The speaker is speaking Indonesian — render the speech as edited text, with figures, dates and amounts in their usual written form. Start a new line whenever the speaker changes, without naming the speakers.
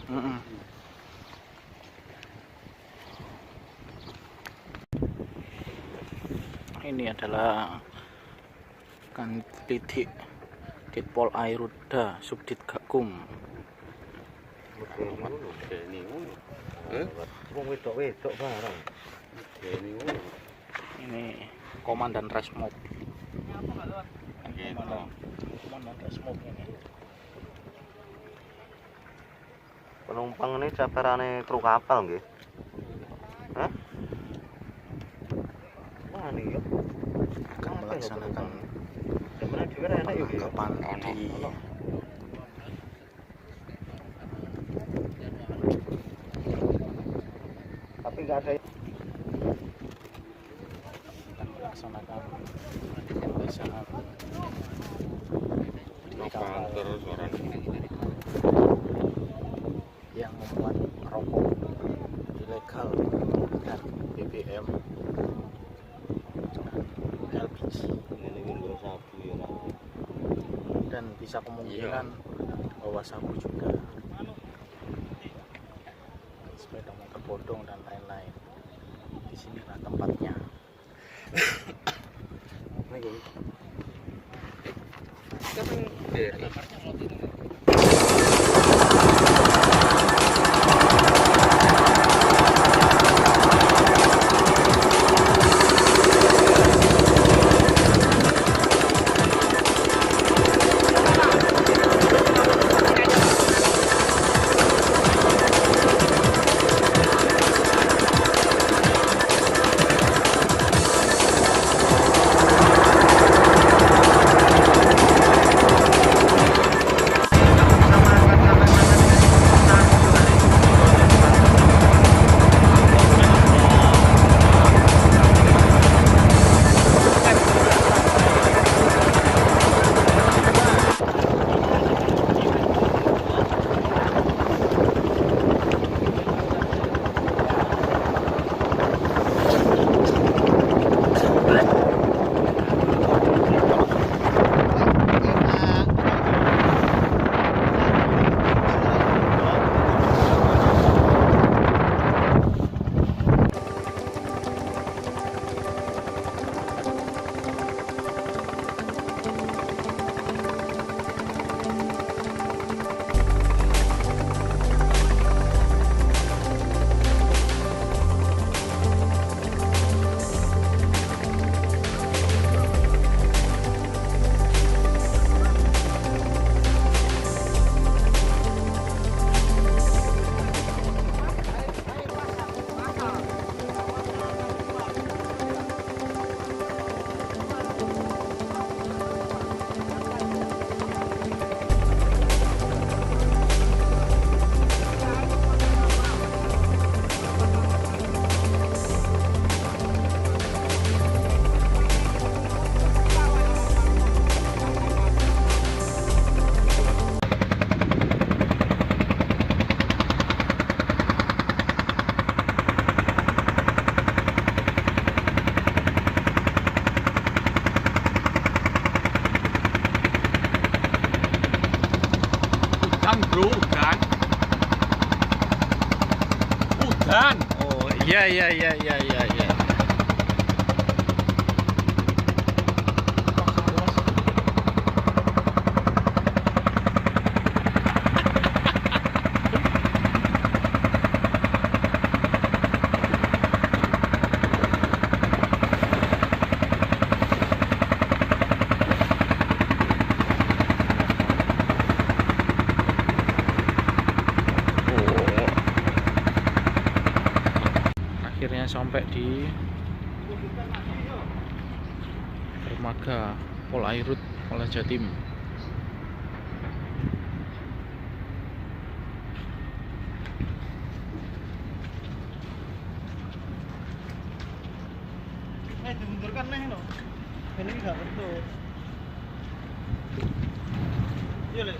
Ini adalah kan lidik di POLAIRUD Subdit Gakum. Ini Komandan Resmob. Komandan Resmob ini.
Penumpang ini caperane kru kapal nggih. Hah? Wah nih ya.
Akan melaksanakan
penangkapan
di
tapi nggak ada
akan melaksanakan pemeriksaan di kapal yang memuat rokok ilegal dan BBM LPG, dan bisa kemungkinan bawa sabu juga, sepeda motor bodong dan lain-lain. Di sinilah tempatnya.
Bro, udan.
Oh iya. Akhirnya sampai di dermaga POLAIRUD Polda Jatim.
Dimundurkan nih loh. Ini nggak betul. Iya, Le.